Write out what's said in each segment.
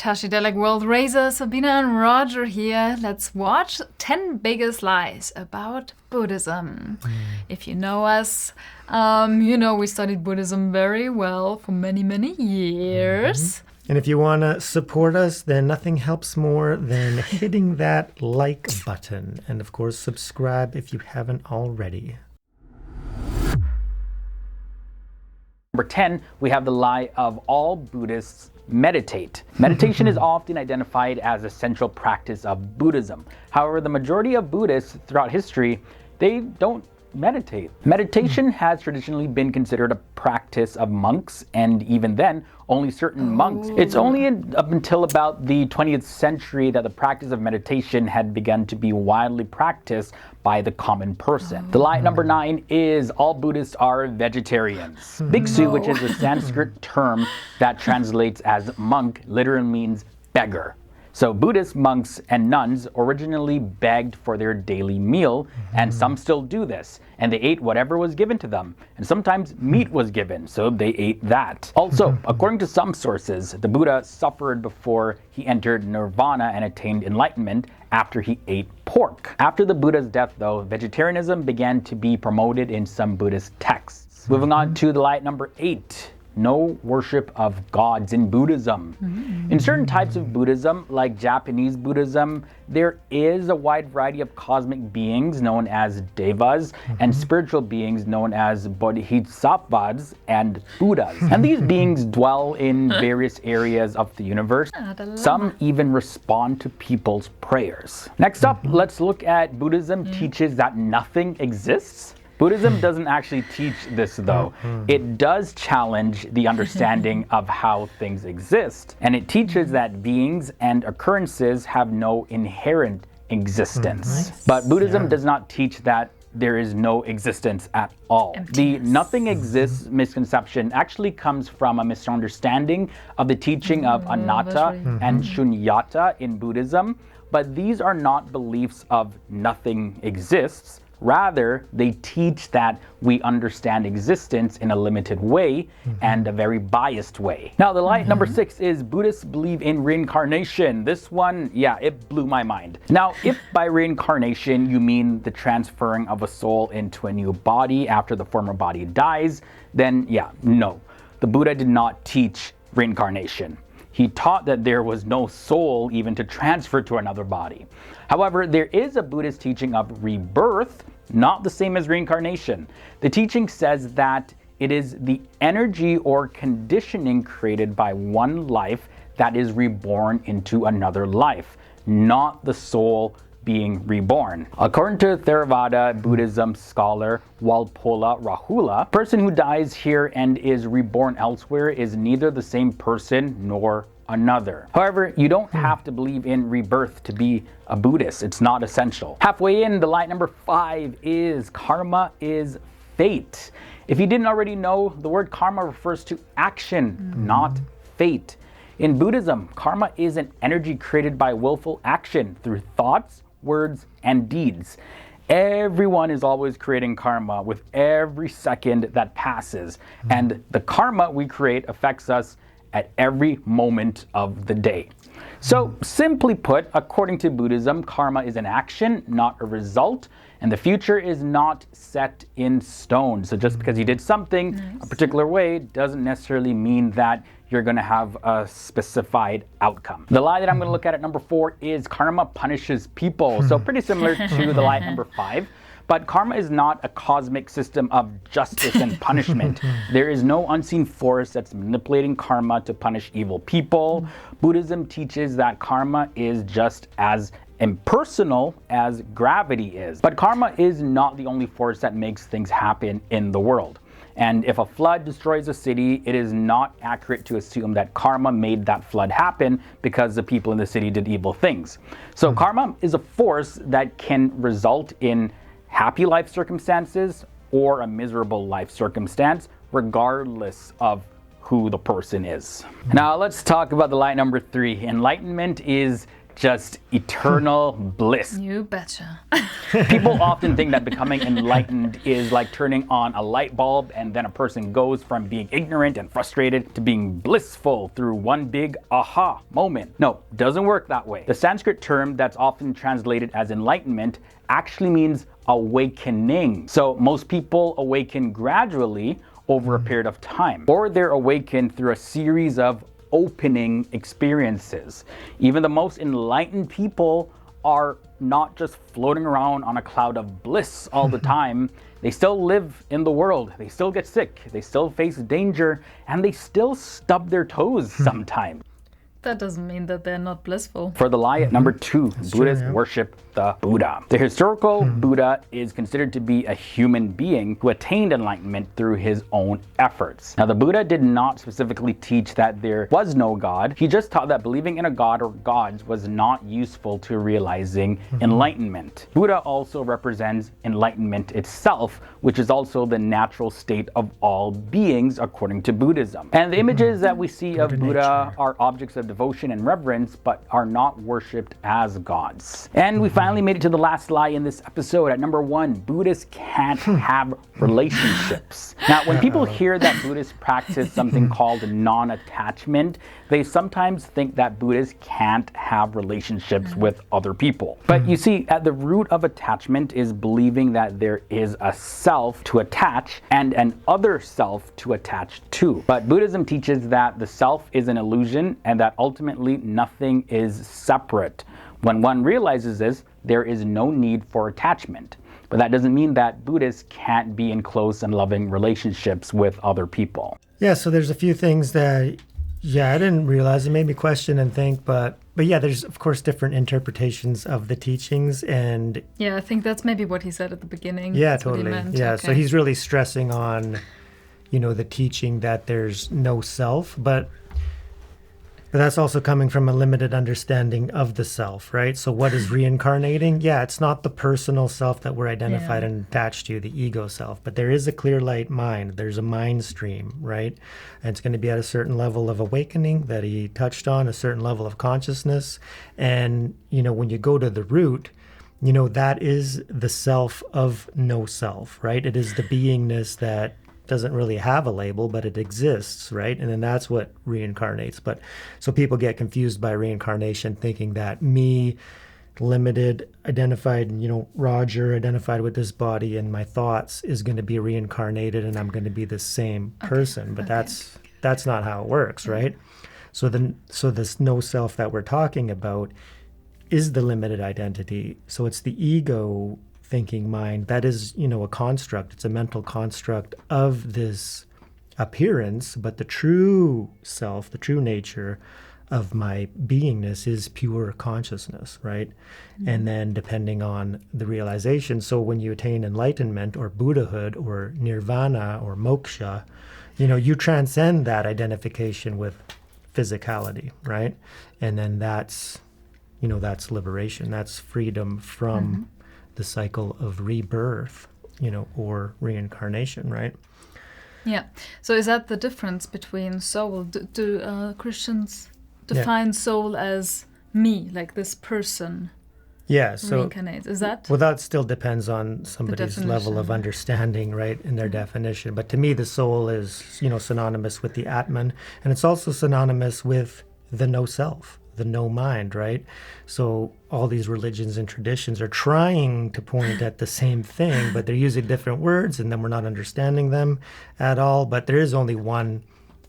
Hashidelic World Racer, Sabina and Roger here. Let's watch 10 biggest lies about Buddhism. If you know us, you know we studied Buddhism very well for many, many years. And if you want to support us, then nothing helps more than hitting that like button. And of course, subscribe if you haven't already. Number 10, we have the lie of all Buddhists meditate. Meditation is often identified as a central practice of Buddhism. However, the majority of Buddhists throughout history, they don't meditate. Meditation has traditionally been considered a practice of monks, and even then, only certain monks. It's only up until about the 20th century that the practice of meditation had begun to be widely practiced by the common person. The lie number 9 is all Buddhists are vegetarians. Bhiksu, which is a Sanskrit term that translates as monk, literally means beggar. So Buddhist monks and nuns originally begged for their daily meal, and some still do this. And they ate whatever was given to them. And sometimes meat was given, so they ate that. Also, according to some sources, the Buddha suffered before he entered nirvana and attained enlightenment after he ate pork. After the Buddha's death, though, vegetarianism began to be promoted in some Buddhist texts. Moving on to the lie number 8. No worship of gods in Buddhism. In certain types of Buddhism, like Japanese Buddhism, there is a wide variety of cosmic beings known as devas and spiritual beings known as bodhisattvas and Buddhas. And these beings dwell in various areas of the universe. Some even respond to people's prayers. Next up, let's look at Buddhism teaches that nothing exists. Buddhism doesn't actually teach this, though. It does challenge the understanding of how things exist, and it teaches that beings and occurrences have no inherent existence. But Buddhism does not teach that there is no existence at all. The nothing exists misconception actually comes from a misunderstanding of the teaching of Anatta and Shunyata in Buddhism, but these are not beliefs of nothing exists. Rather, they teach that we understand existence in a limited way and a very biased way. Now, the lie number 6 is Buddhists believe in reincarnation. This one, it blew my mind. Now, if by reincarnation you mean the transferring of a soul into a new body after the former body dies, then no. The Buddha did not teach reincarnation. He taught that there was no soul even to transfer to another body. However, there is a Buddhist teaching of rebirth, not the same as reincarnation. The teaching says that it is the energy or conditioning created by one life that is reborn into another life, not the soul being reborn. According to Theravada Buddhism scholar Walpola Rahula, a person who dies here and is reborn elsewhere is neither the same person nor another. However, you don't have to believe in rebirth to be a Buddhist. It's not essential. Halfway in, the lie number 5 is karma is fate. If you didn't already know, the word karma refers to action, not fate. In Buddhism, karma is an energy created by willful action through thoughts, words, and deeds. Everyone is always creating karma with every second that passes, and the karma we create affects us at every moment of the day. So simply put, according to Buddhism, karma is an action, not a result, and the future is not set in stone. So just because you did something a particular way doesn't necessarily mean that you're going to have a specified outcome. The lie that I'm going to look at number 4 is karma punishes people. So pretty similar to the lie number 5. But karma is not a cosmic system of justice and punishment. There is no unseen force that's manipulating karma to punish evil people. Buddhism teaches that karma is just as impersonal as gravity is. But karma is not the only force that makes things happen in the world. And if a flood destroys a city, it is not accurate to assume that karma made that flood happen because the people in the city did evil things. So karma is a force that can result in happy life circumstances or a miserable life circumstance, regardless of who the person is. Now let's talk about the lie number 3. Enlightenment is just eternal bliss. You betcha. People often think that becoming enlightened is like turning on a light bulb and then a person goes from being ignorant and frustrated to being blissful through one big aha moment. No, doesn't work that way. The Sanskrit term that's often translated as enlightenment actually means awakening. So most people awaken gradually over a period of time, or they're awakened through a series of opening experiences. Even the most enlightened people are not just floating around on a cloud of bliss all the time. They still live in the world. They still get sick. They still face danger, and they still stub their toes sometimes. That doesn't mean that they're not blissful. For the lie at number 2, Buddhists true, yeah. worship the Buddha. The historical Buddha is considered to be a human being who attained enlightenment through his own efforts. Now, the Buddha did not specifically teach that there was no God. He just taught that believing in a god or gods was not useful to realizing enlightenment. Buddha also represents enlightenment itself, which is also the natural state of all beings according to Buddhism. And the images that we see of Buddha are objects of devotion and reverence, but are not worshipped as gods. And we finally made it to the last lie in this episode. At number 1, Buddhists can't have relationships. Now, when people hear that Buddhists practice something called non-attachment, they sometimes think that Buddhists can't have relationships with other people. But you see, at the root of attachment is believing that there is a self to attach and an other self to attach to. But Buddhism teaches that the self is an illusion and that ultimately nothing is separate. When one realizes this, there is no need for attachment. But that doesn't mean that Buddhists can't be in close and loving relationships with other people. Yeah, so there's a few things that, I didn't realize. It made me question and think, but yeah, there's of course different interpretations of the teachings, and Yeah, I think that's maybe what he said at the beginning. yeah, That's what he totally. meant. Yeah, Okay. so he's really stressing on, the teaching that there's no self, but that's also coming from a limited understanding of the self, right? So what is reincarnating? Yeah, it's not the personal self that we're identified and attached to, the ego self, but there is a clear light mind. There's a mind stream, right? And it's going to be at a certain level of awakening that he touched on, a certain level of consciousness. And, when you go to the root, that is the self of no self, right? It is the beingness that doesn't really have a label, but it exists, right? And then that's what reincarnates. But so people get confused by reincarnation, thinking that me, limited, identified, Roger, identified with this body and my thoughts, is going to be reincarnated and I'm going to be the same person. But that's not how it works, right? So this no self that we're talking about is the limited identity. So it's the ego thinking mind that is, a construct. It's a mental construct of this appearance, but the true self, the true nature of my beingness is pure consciousness, right? And then depending on the realization, so when you attain enlightenment or Buddhahood or nirvana or moksha, you transcend that identification with physicality, right? And then that's liberation. That's freedom from the cycle of rebirth, or reincarnation, right? Yeah. So is that the difference between soul? Do Christians define soul as me, like this person Yeah, so reincarnates? Is that? well, that still depends on somebody's level of definition. understanding, right, in their definition. But to me, the soul is, synonymous with the Atman, and it's also synonymous with the no self, the no mind, right? So all these religions and traditions are trying to point at the same thing, but they're using different words, and then we're not understanding them at all. But there is only one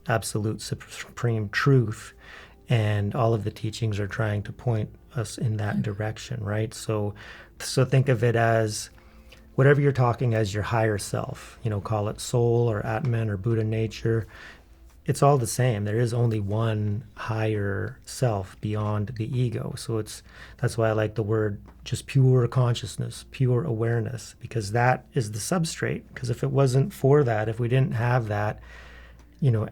absolute supreme truth, and all of the teachings are trying to point us in that direction, right? So think of it as whatever you're talking as your higher self, call it soul or Atman or Buddha nature. It's all the same. There is only one higher self beyond the ego. So that's why I like the word just pure consciousness, pure awareness, because that is the substrate. Because if it wasn't for that, if we didn't have that,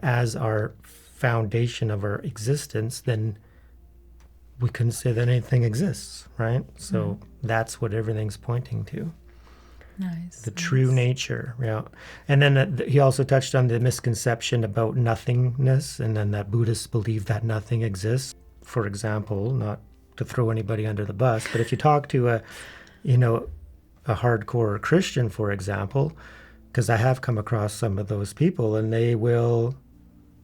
as our foundation of our existence, then we couldn't say that anything exists, right? So that's what everything's pointing to. Nice. The true nature, yeah. And then he also touched on the misconception about nothingness, and then that Buddhists believe that nothing exists. For example, not to throw anybody under the bus, but if you talk to a hardcore Christian, for example, because I have come across some of those people, and they'll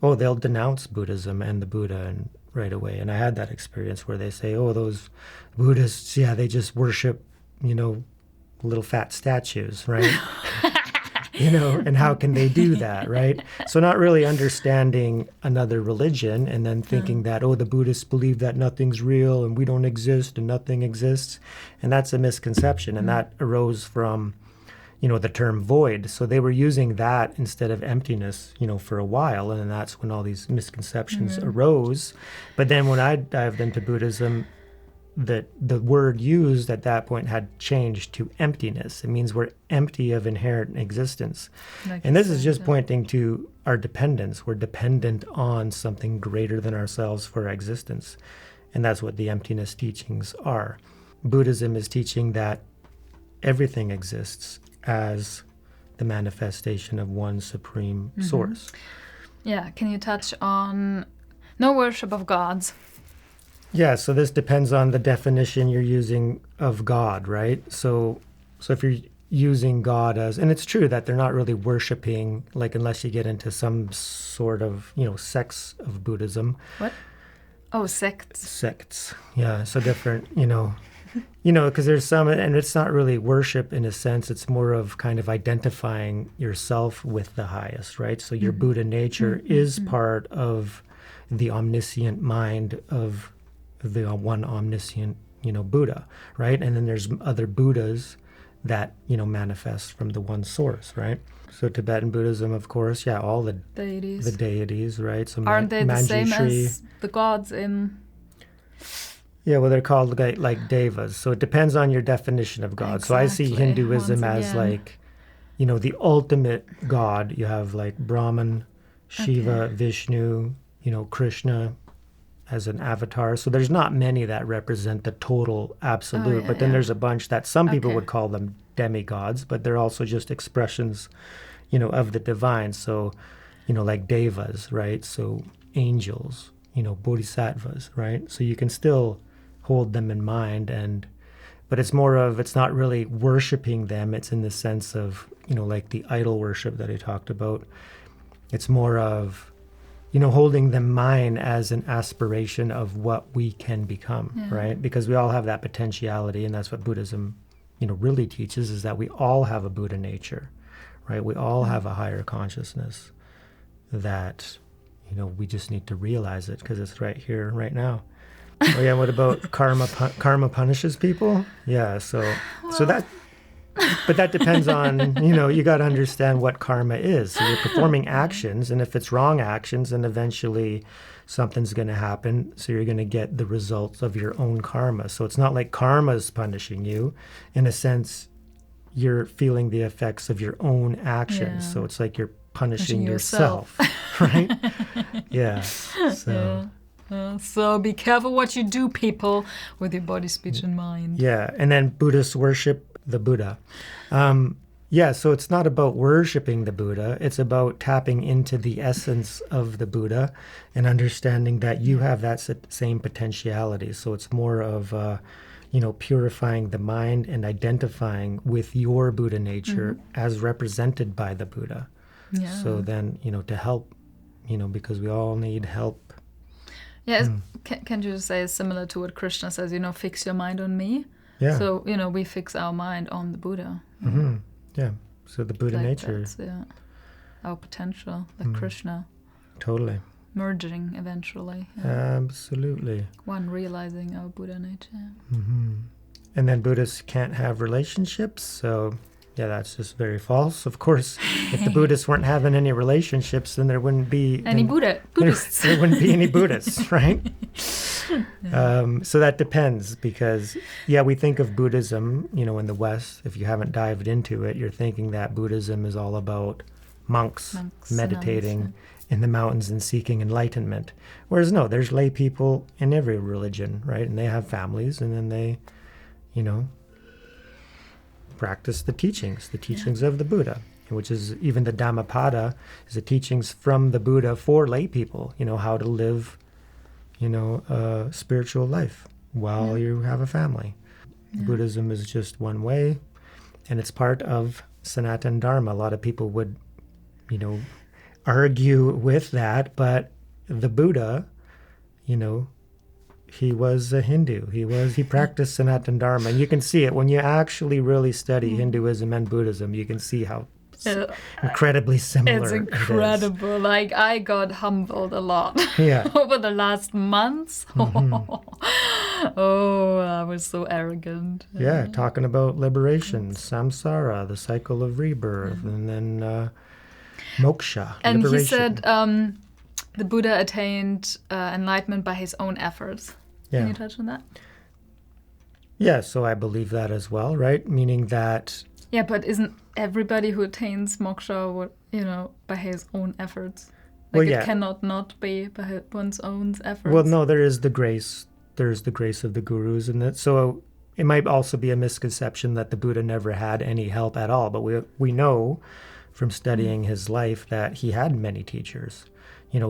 denounce Buddhism and the Buddha and right away. And I had that experience where they say, oh, those Buddhists, yeah, they just worship, little fat statues, right? And how can they do that, right? So not really understanding another religion and then thinking that, the Buddhists believe that nothing's real and we don't exist and nothing exists. And that's a misconception. And that arose from, the term void. So they were using that instead of emptiness, for a while. And then that's when all these misconceptions arose. But then when I dived into Buddhism, that the word used at that point had changed to emptiness. It means we're empty of inherent existence. And this is just pointing to our dependence. We're dependent on something greater than ourselves for our existence. And that's what the emptiness teachings are. Buddhism is teaching that everything exists as the manifestation of one supreme source. Yeah, can you touch on no worship of gods? Yeah, so this depends on the definition you're using of God, right? So if you're using God as, and it's true that they're not really worshiping, like unless you get into some sort of, sects of Buddhism. What? Oh, sects. Sects, yeah. So different, because there's some, and it's not really worship in a sense. It's more of kind of identifying yourself with the highest, right? So your Buddha nature is part of the omniscient mind of the one omniscient, Buddha, right? And then there's other Buddhas that, manifest from the one source, right? So Tibetan Buddhism, of course, yeah, all the deities. The deities, right? So aren't they the same Manjushri, as the gods in? Yeah, well, they're called like devas. So it depends on your definition of God. So I see Exactly. Hinduism Once as again. like, the ultimate God. You have like Brahman, Shiva, Vishnu, Krishna as an avatar. So there's not many that represent the total absolute, but then there's a bunch that some people would call them demigods, but they're also just expressions, of the divine. So, like devas, right? So angels, bodhisattvas, right? So you can still hold them in mind, but it's not really worshiping them. It's in the sense of, like the idol worship that I talked about. It's more of, holding them in mind as an aspiration of what we can become, right? Because we all have that potentiality, and that's what Buddhism, really teaches, is that we all have a Buddha nature, right? We all have a higher consciousness that, we just need to realize it because it's right here, right now. Oh yeah, what about karma? Karma punishes people? Yeah, so that, but that depends on, you got to understand what karma is. So you're performing actions, and if it's wrong actions, then eventually something's going to happen. So you're going to get the results of your own karma. So it's not like karma's punishing you. In a sense, you're feeling the effects of your own actions. So it's like you're punishing yourself, right? Yeah. So. So be careful what you do, people, with your body, speech, and mind. Yeah, and then Buddhists worship the Buddha. So it's not about worshiping the Buddha. It's about tapping into the essence of the Buddha and understanding that you have that same potentiality. So it's more of, purifying the mind and identifying with your Buddha nature as represented by the Buddha. Yeah. So then, to help, because we all need help. Yeah, can you say it's similar to what Krishna says, fix your mind on me? Yeah. So, we fix our mind on the Buddha. Mm-hmm. Yeah. So the Buddha nature. That's, our potential, like Krishna. Totally. Merging eventually. Yeah. Absolutely. One realizing our Buddha nature. Mm-hmm. And then Buddhists can't have relationships, so yeah, that's just very false. Of course, if the Buddhists weren't having any relationships, then there wouldn't be any Buddhists. There wouldn't be any Buddhists, right? So that depends, because we think of Buddhism, in the West. If you haven't dived into it, you're thinking that Buddhism is all about monks meditating in the mountains and seeking enlightenment. Whereas no, there's lay people in every religion, right? And they have families, and then they, practice the teachings of the Buddha, which is even the Dhammapada is the teachings from the Buddha for lay people, how to live, a spiritual life. while you have a family. Buddhism is just one way, and it's part of Sanatana Dharma. A lot of people would, argue with that, but the Buddha, he was a Hindu. He practiced Sanatana Dharma. And you can see it when you actually really study Hinduism and Buddhism. You can see how incredibly similar it's incredible. Like, I got humbled a lot over the last months. Oh, I was so arrogant. Yeah, talking about liberation, samsara, the cycle of rebirth, and then moksha, and liberation. he said the Buddha attained enlightenment by his own efforts. Can you touch on that? Yeah, so I believe that as well, right? Meaning that... Yeah, but isn't everybody who attains moksha, by his own efforts? Like, it cannot not be by one's own efforts. Well, no, there is the grace. There's the grace of the gurus, and that. So it might also be a misconception that the Buddha never had any help at all. But we know from studying his life that he had many teachers.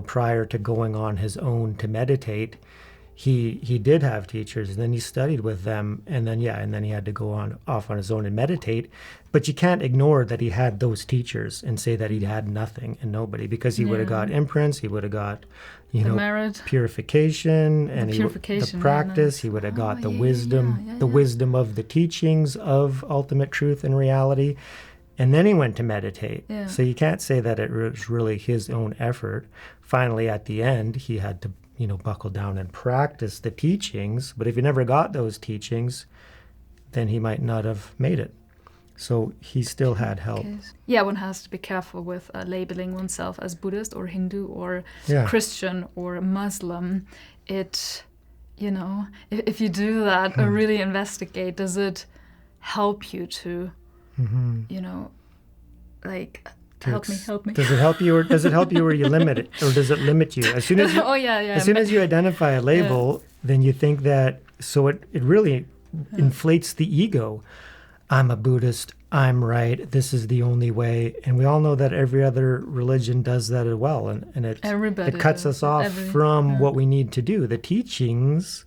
Prior to going on his own to meditate, he did have teachers, and then he studied with them, and then he had to go off on his own and meditate. But you can't ignore that he had those teachers and say that he had nothing and nobody, because he would have got imprints, he would have got purification, and the practice. He would have got the wisdom, the wisdom of the teachings of ultimate truth and reality. And then he went to meditate. Yeah. So you can't say that it was really his own effort. Finally, at the end, he had to buckle down and practice the teachings. But if he never got those teachings, then he might not have made it. So he still had help. Yeah, one has to be careful with labeling oneself as Buddhist or Hindu or Christian or Muslim. It, if you do that or really investigate, does it help you to, help me. Does it help you, or does it help you, or you limit it, or does it limit you? As soon as as soon as you identify a label, then you think that. So it really inflates the ego. I'm a Buddhist. I'm right. This is the only way. And we all know that every other religion does that as well, and it cuts us off from what we need to do. The teachings.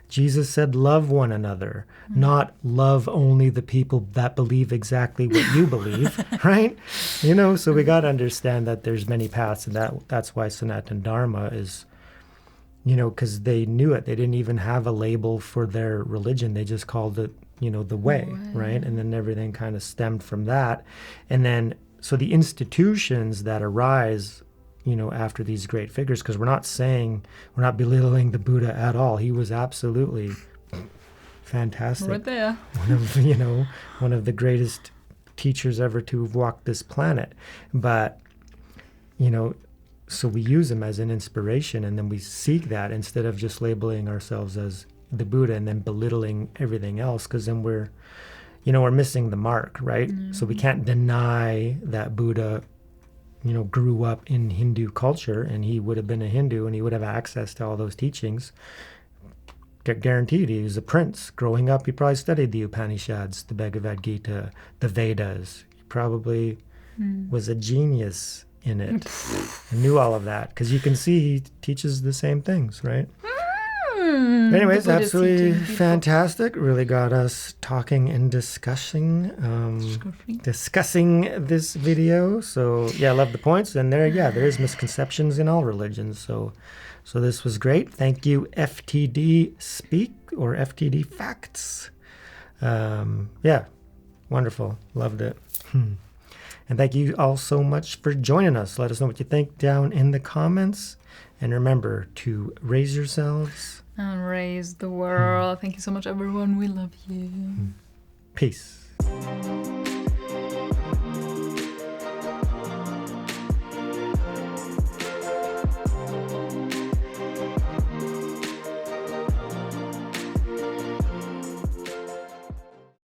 Jesus said, love one another, not love only the people that believe exactly what you believe, right? So we got to understand that there's many paths, and that's why Sanatana Dharma is, because they knew it. They didn't even have a label for their religion. They just called it, the way, right? And then everything kind of stemmed from that. And then, so the institutions that arise after these great figures, because we're not belittling the Buddha at all. He was absolutely fantastic. Right there. One of the greatest teachers ever to have walked this planet. But, so we use him as an inspiration, and then we seek that instead of just labeling ourselves as the Buddha and then belittling everything else, because then we're missing the mark, right? So we can't deny that Buddha grew up in Hindu culture, and he would have been a Hindu, and he would have access to all those teachings. Guaranteed, he was a prince. Growing up, he probably studied the Upanishads, the Bhagavad Gita, the Vedas. He probably was a genius in it and knew all of that, because you can see he teaches the same things, right? Anyways, absolutely fantastic. Really got us talking and discussing this video. So I love the points. And there's misconceptions in all religions. So this was great. Thank you, FTD Speak or FTD Facts. Wonderful. Loved it. And thank you all so much for joining us. Let us know what you think down in the comments. And remember to raise yourselves and raise the world. Thank you so much, everyone. We love you. Peace.